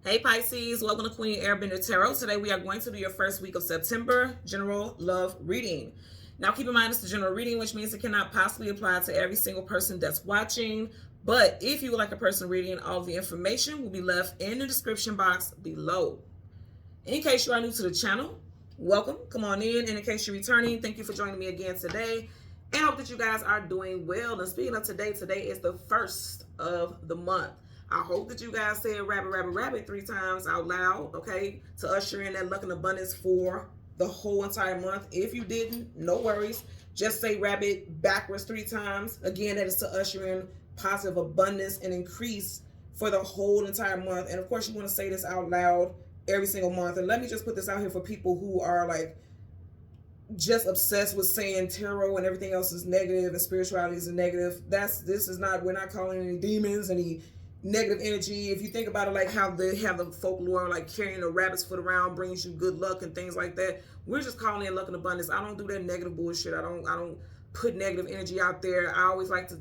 Hey Pisces, welcome to Queen Airbender Tarot. Today we are going to do your first week of September general love reading. Now keep in mind it's the general reading, which means it cannot possibly apply to every single person that's watching. But if you would like a person reading, all the information will be left in the description box below. In case you are new to the channel, welcome. Come on in. And in case you're returning, thank you for joining me again today. And I hope that you guys are doing well. And speaking of today, today is the first of the month. I hope that you guys said rabbit, rabbit, rabbit 3 times out loud, okay, to usher in that luck and abundance for the whole entire month. If you didn't, no worries. Just say rabbit backwards 3 times. Again, that is to usher in positive abundance and increase for the whole entire month. And of course, you want to say this out loud every single month. And let me just put this out here for people who are like just obsessed with saying tarot and everything else is negative and spirituality is negative. This is not, we're not calling any demons, any negative energy. If you think about it, like how they have the folklore, like carrying a rabbit's foot around brings you good luck and things like that. We're just calling it luck and abundance. I don't do that negative bullshit. I don't put negative energy out there. I always like to,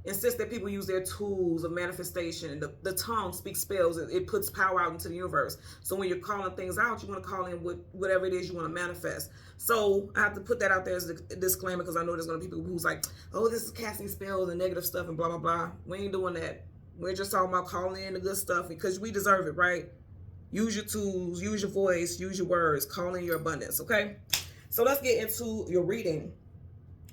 insist that people use their tools of manifestation. The tongue speaks spells. It puts power out into the universe. So when you're calling things out, you want to call in whatever it is you want to manifest. So I have to put that out there as a disclaimer, because I know there's going to be people who's like, oh, this is casting spells and negative stuff and blah, blah, blah. We ain't doing that. We're just talking about calling in the good stuff because we deserve it, right? Use your tools, use your voice, use your words, call in your abundance, okay? So let's get into your reading.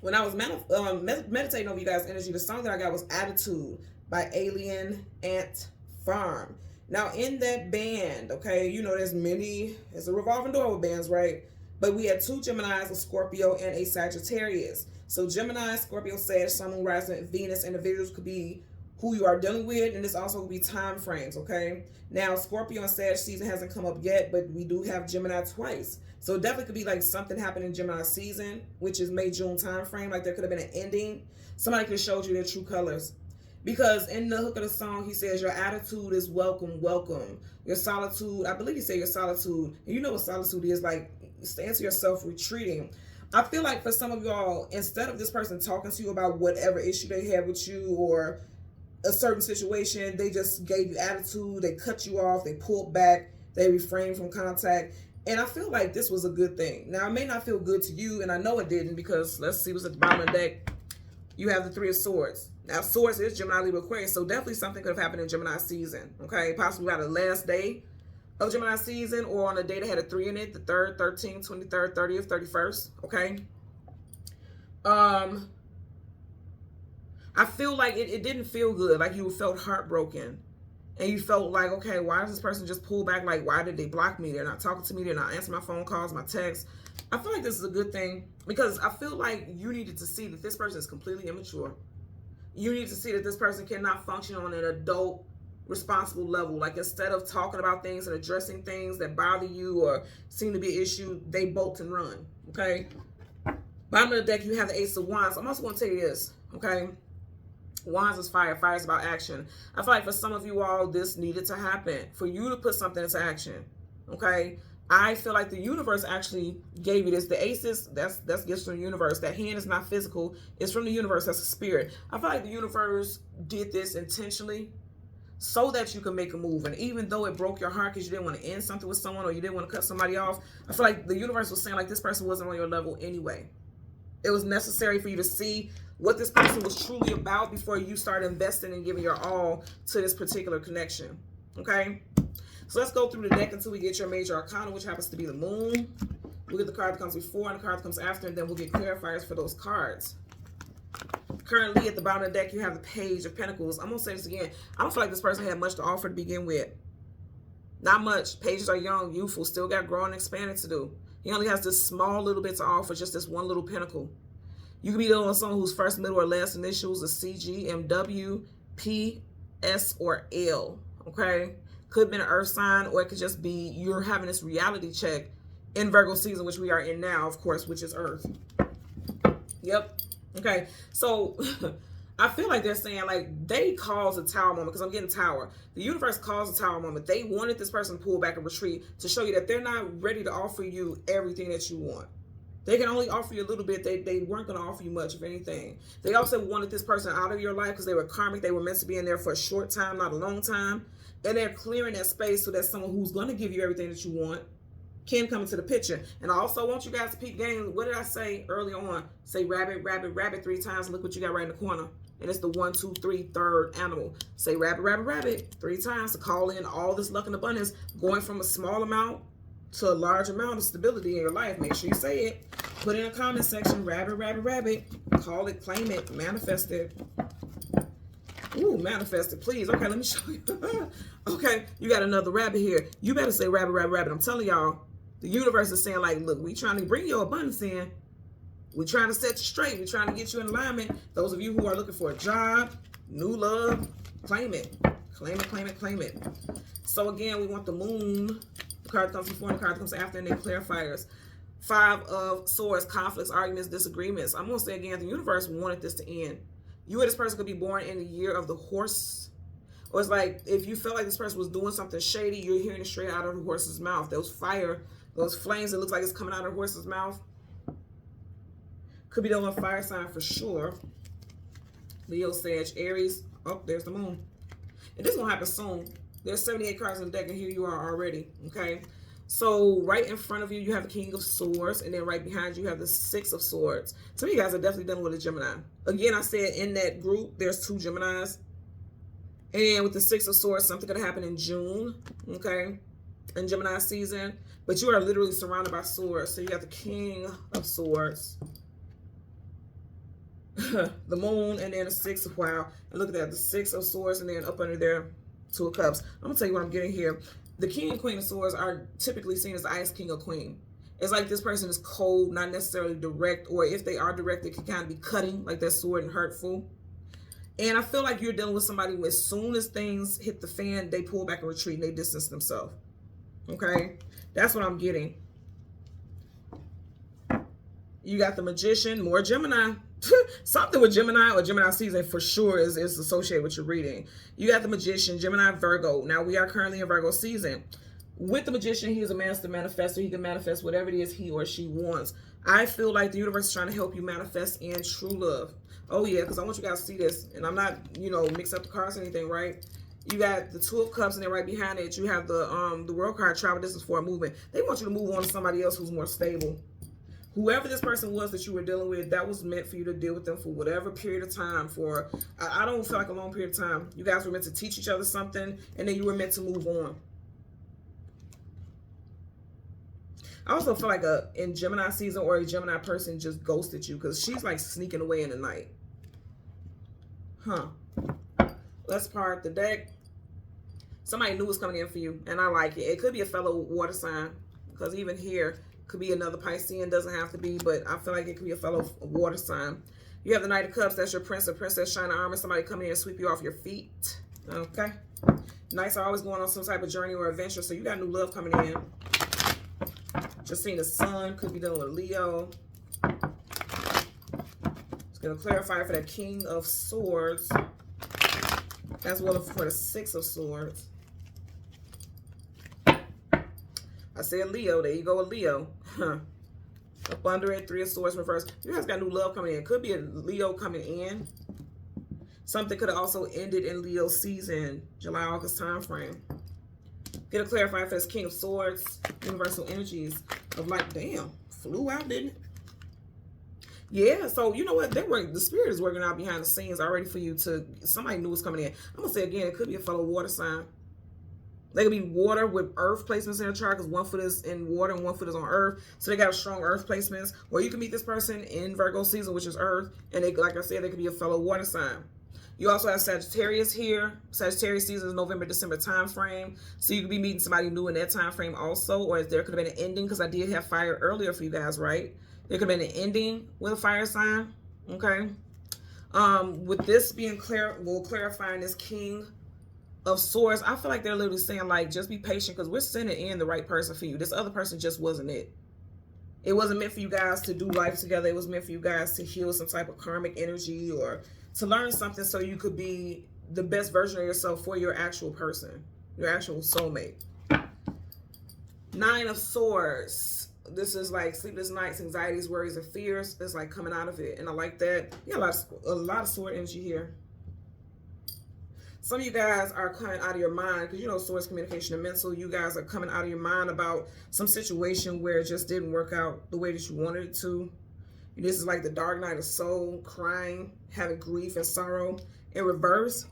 When I was meditating over you guys' energy, the song that I got was Attitude by Alien Ant Farm. Now, in that band, okay, you know it's a revolving door with bands, right? But we had 2 Geminis, a Scorpio, and a Sagittarius. So Gemini, Scorpio, Sag, Sun, Moon, Rising, Venus individuals could be who you are dealing with, and this also could be time frames, okay? Now, Scorpio and Sag season hasn't come up yet, but we do have Gemini twice. So it definitely could be like something happened in Gemini season, which is May, June time frame. Like there could have been an ending. Somebody could have showed you their true colors. Because in the hook of the song, he says, your attitude is welcome, welcome. Your solitude, I believe he said your solitude. And you know what solitude is, like stand to yourself, retreating. I feel like for some of y'all, instead of this person talking to you about whatever issue they have with you or a certain situation, they just gave you attitude, they cut you off, they pulled back, they refrained from contact. And I feel like this was a good thing. Now, it may not feel good to you, and I know it didn't, because let's see what's at the bottom of the deck. You have the 3 of Swords. Now, Swords is Gemini, Libra, Aquarius, so definitely something could have happened in Gemini season, okay? Possibly by the last day of Gemini season, or on a day that had a 3 in it, the 3rd, 13th, 23rd, 30th, 31st, okay? I feel like it didn't feel good, like you felt heartbroken. And you felt like, okay, why does this person just pull back? Like, why did they block me? They're not talking to me. They're not answering my phone calls, my texts. I feel like this is a good thing, because I feel like you needed to see that this person is completely immature. You need to see that this person cannot function on an adult, responsible level. Like, instead of talking about things and addressing things that bother you or seem to be an issue, they bolt and run, okay? Bottom of the deck, you have the Ace of Wands. I'm also going to tell you this, okay? Wands is fire. Fire is about action. I feel like for some of you all, this needed to happen. For you to put something into action. Okay? I feel like the universe actually gave you this. The aces, that's gifts from the universe. That hand is not physical. It's from the universe. That's a spirit. I feel like the universe did this intentionally so that you can make a move. And even though it broke your heart because you didn't want to end something with someone or you didn't want to cut somebody off, I feel like the universe was saying like this person wasn't on your level anyway. It was necessary for you to see what this person was truly about before you start investing and giving your all to this particular connection. Okay? So let's go through the deck until we get your major arcana, which happens to be the moon. We'll get the card that comes before and the card that comes after, and then we'll get clarifiers for those cards. Currently, at the bottom of the deck, you have the Page of Pentacles. I'm going to say this again. I don't feel like this person had much to offer to begin with. Not much. Pages are young, youthful, still got growing and expanding to do. He only has this small little bit to offer, just this one little pentacle. You could be dealing with someone whose first, middle, or last initials is CG, MW, P, S, or L, okay? Could have been an earth sign, or it could just be you're having this reality check in Virgo season, which we are in now, of course, which is earth. Yep. Okay. So I feel like they're saying, like, they caused a tower moment, because I'm getting tower. The universe caused a tower moment. They wanted this person to pull back and retreat to show you that they're not ready to offer you everything that you want. They can only offer you a little bit. They weren't going to offer you much, if anything. They also wanted this person out of your life because they were karmic. They were meant to be in there for a short time, not a long time. And they're clearing that space so that someone who's going to give you everything that you want can come into the picture. And I also want you guys to peep game. What did I say early on? Say rabbit, rabbit, rabbit 3 times. Look what you got right in the corner. And it's the 1, 2, 3, third animal. Say rabbit, rabbit, rabbit 3 times to call in all this luck and abundance, going from a small amount to a large amount of stability in your life. Make sure you say it. Put in a comment section, rabbit, rabbit, rabbit. Call it, claim it, manifest it. Ooh, manifest it, please. Okay, let me show you. Okay, you got another rabbit here. You better say rabbit, rabbit, rabbit. I'm telling y'all, the universe is saying, like, look, we trying to bring your abundance in. We're trying to set you straight. We're trying to get you in alignment. Those of you who are looking for a job, new love, claim it. Claim it, claim it, claim it. So again, we want the moon. The card that comes before and the card that comes after, and then clarifiers. 5 of Swords, conflicts, arguments, disagreements. I'm going to say again, the universe wanted this to end. You or this person could be born in the year of the horse. Or it's like, if you felt like this person was doing something shady, you're hearing it straight out of the horse's mouth. Those fire, those flames, it looks like it's coming out of the horse's mouth. Could be dealing with fire sign for sure. Leo, Sag, Aries. Oh, there's the moon. And this is going to happen soon. There's 78 cards in the deck, and here you are already. Okay. So right in front of you, you have the King of Swords. And then right behind you have the 6 of Swords. Some of you guys are definitely dealing with a Gemini. Again, I said in that group, there's 2 Geminis. And with the 6 of Swords, something could happen in June. Okay. In Gemini season. But you are literally surrounded by swords. So you got the King of Swords. The moon, and then the 6 of, wow, and look at that, the 6 of Swords, and then up under there 2 of Cups. I'm gonna tell you what I'm getting here. The King and Queen of Swords are typically seen as the Ice King or Queen. It's like this person is cold, not necessarily direct, or if they are direct, it can kind of be cutting, like that sword and hurtful. And I feel like you're dealing with somebody who, as soon as things hit the fan, they pull back and retreat and they distance themselves. Okay, that's what I'm getting. You got the Magician, more Gemini. Something with Gemini or Gemini season for sure is associated with your reading. You got the Magician, Gemini, Virgo. Now we are currently in Virgo season. With the Magician, he is a master manifestor. He can manifest whatever it is he or she wants. I feel like the universe is trying to help you manifest in true love. Oh yeah, because I want you guys to see this. And I'm not, you know, mix up the cards or anything, right? You got the 2 of Cups, and then right behind it, you have the World card, travel distance for a movement. They want you to move on to somebody else who's more stable. Whoever this person was that you were dealing with, that was meant for you to deal with them for whatever period of time. For, I don't feel like a long period of time. You guys were meant to teach each other something, and then you were meant to move on. I also feel like in Gemini season, or a Gemini person just ghosted you, because she's like sneaking away in the night. Huh. Let's part the deck. Somebody new is coming in for you, and I like it. It could be a fellow water sign, because even here, could be another Piscean, doesn't have to be, but I feel like it could be a fellow water sign. You have the Knight of Cups, that's your Prince or Princess shining armor, somebody coming in and sweep you off your feet. Okay. Knights are always going on some type of journey or adventure, so you got new love coming in. Just seeing the Sun, could be dealing with Leo. It's going to clarify for the King of Swords, as well as for the 6 of Swords. I said Leo. There you go, a Leo. Huh. Up under it, 3 of Swords reverse. You guys got new love coming in. Could be a Leo coming in. Something could have also ended in Leo season, July, August time frame. Get a clarifier for this King of Swords. Universal energies of like, damn, flew out, didn't it? Yeah, so you know what? The spirit is working out behind the scenes already for you to, somebody new is coming in. I'm going to say again, it could be a fellow water sign. They could be water with earth placements in the chart, because 1 foot is in water and 1 foot is on earth. So they got a strong earth placements. Or you can meet this person in Virgo season, which is earth. And they, like I said, they could be a fellow water sign. You also have Sagittarius here. Sagittarius season is November, December time frame. So you could be meeting somebody new in that time frame also. Or there could have been an ending, because I did have fire earlier for you guys, right? There could have been an ending with a fire sign. Okay. With this being clear, we'll clarify this King of Swords. I feel like they're literally saying, like, just be patient, because we're sending in the right person for you. This other person just wasn't it. It wasn't meant for you guys to do life together. It was meant for you guys to heal some type of karmic energy, or to learn something so you could be the best version of yourself for your actual person, your actual soulmate. 9 of Swords. This is like sleepless nights, anxieties, worries, and fears. It's like coming out of it, and I like that. Yeah, a lot of sword energy here. Some of you guys are coming out of your mind because, you know, source, communication, and mental. You guys are coming out of your mind about some situation where it just didn't work out the way that you wanted it to. This is like the dark night of soul, crying, having grief and sorrow. In reverse,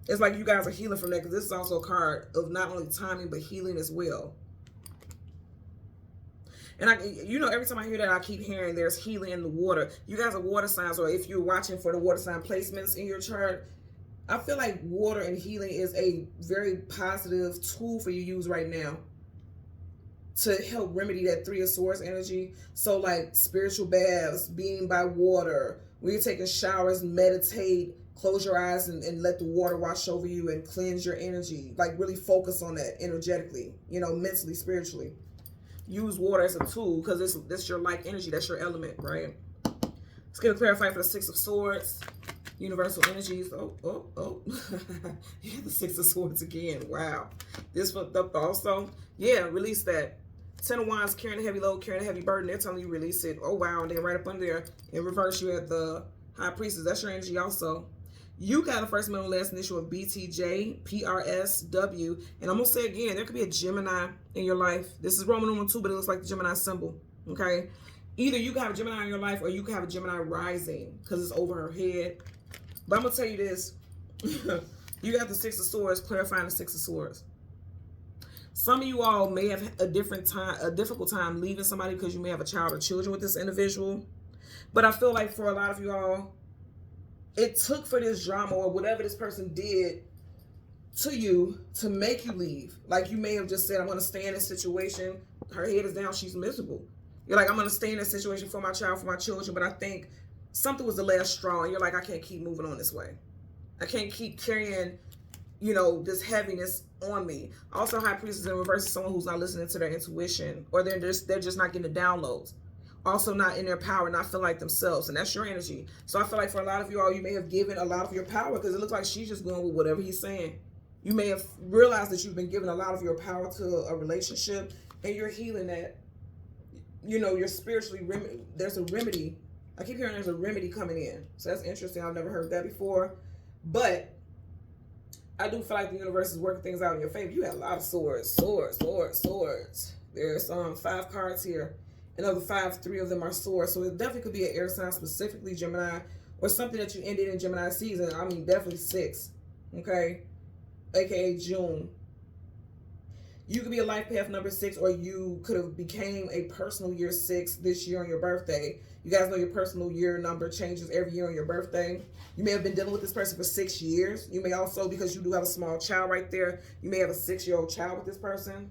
it's like you guys are healing from that, because this is also a card of not only timing but healing as well. And you know, every time I hear that, I keep hearing there's healing in the water. You guys are water signs, or if you're watching for the water sign placements in your chart, I feel like water and healing is a very positive tool for you to use right now to help remedy that Three of Swords energy. So like spiritual baths, being by water, where you're taking showers, meditate, close your eyes and let the water wash over you and cleanse your energy. Like really focus on that energetically, you know, mentally, spiritually. Use water as a tool because that's your like energy, that's your element, right? Let's get a clarifier for the Six of Swords. Universal energies. Oh. Yeah, the Six of Swords again. Wow. This fucked up also. Yeah, release that. Ten of Wands, carrying a heavy load, carrying a heavy burden. They're telling you release it. Oh, wow. And then right up under there, in reverse, you had the High Priestess. That's your energy also. You got the first, middle, and last initial of BTJ, PRSW. And I'm going to say again, there could be a Gemini in your life. This is Roman numeral 2, but it looks like the Gemini symbol. Okay? Either you can have a Gemini in your life or you can have a Gemini rising because it's over her head. But I'm going to tell you this. You got the Six of Swords, clarifying the Six of Swords. Some of you all may have a difficult time leaving somebody because you may have a child or children with this individual. But I feel like for a lot of you all, it took for this drama or whatever this person did to you to make you leave. Like you may have just said, I'm going to stay in this situation. Her head is down. She's miserable. You're like, I'm going to stay in this situation for my child, for my children. But I think something was the last straw. And you're like, I can't keep moving on this way. I can't keep carrying, you know, this heaviness on me. Also, High Priestess in reverse is someone who's not listening to their intuition, or they're just not getting the downloads. Also not in their power, not feel like themselves. And that's your energy. So I feel like for a lot of you all, you may have given a lot of your power because it looks like she's just going with whatever he's saying. You may have realized that you've been giving a lot of your power to a relationship and you're healing that. You know, you're spiritually, there's a remedy. I keep hearing there's a remedy coming in. So that's interesting. I've never heard that before. But I do feel like the universe is working things out in your favor. You had a lot of swords. There's 5 cards here. And of the 5, 3 of them are swords. So it definitely could be an air sign, specifically Gemini, or something that you ended in Gemini season. I mean, definitely 6. Okay? AKA June. You could be a life path number 6, or you could have became a personal year 6 this year on your birthday. You guys know your personal year number changes every year on your birthday. You may have been dealing with this person for 6 years. You may also, because you do have a small child right there, you may have a 6-year-old child with this person.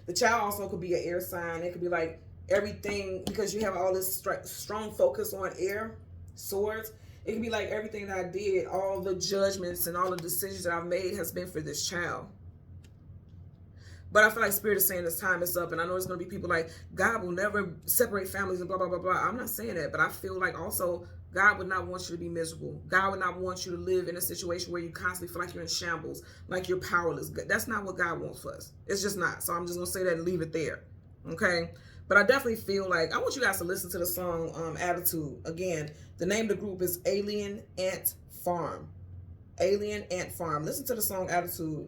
The child also could be an air sign. It could be like everything, because you have all this strong focus on air, swords. It could be like everything that I did, all the judgments and all the decisions that I've made has been for this child. But I feel like Spirit is saying this time is up. And I know there's going to be people like, God will never separate families and blah, blah, blah, blah. I'm not saying that. But I feel like also God would not want you to be miserable. God would not want you to live in a situation where you constantly feel like you're in shambles, like you're powerless. That's not what God wants for us. It's just not. So I'm just going to say that and leave it there. Okay? But I definitely feel like I want you guys to listen to the song Attitude. Again, the name of the group is Alien Ant Farm. Alien Ant Farm. Listen to the song Attitude.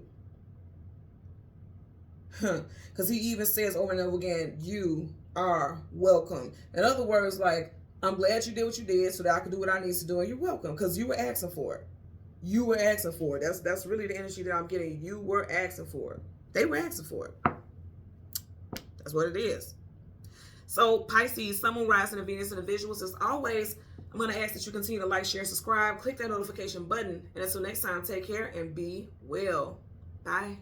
Because he even says over and over again, you are welcome. In other words, like, I'm glad you did what you did so that I could do what I need to do, and you're welcome because you were asking for it. You were asking for it. That's really the energy that I'm getting. You were asking for it. They were asking for it. That's what it is. So Pisces, Sun, Moon, Rising, and Venus, and the visuals. As always, I'm going to ask that you continue to like, share, subscribe, click that notification button. And until next time, take care and be well. Bye.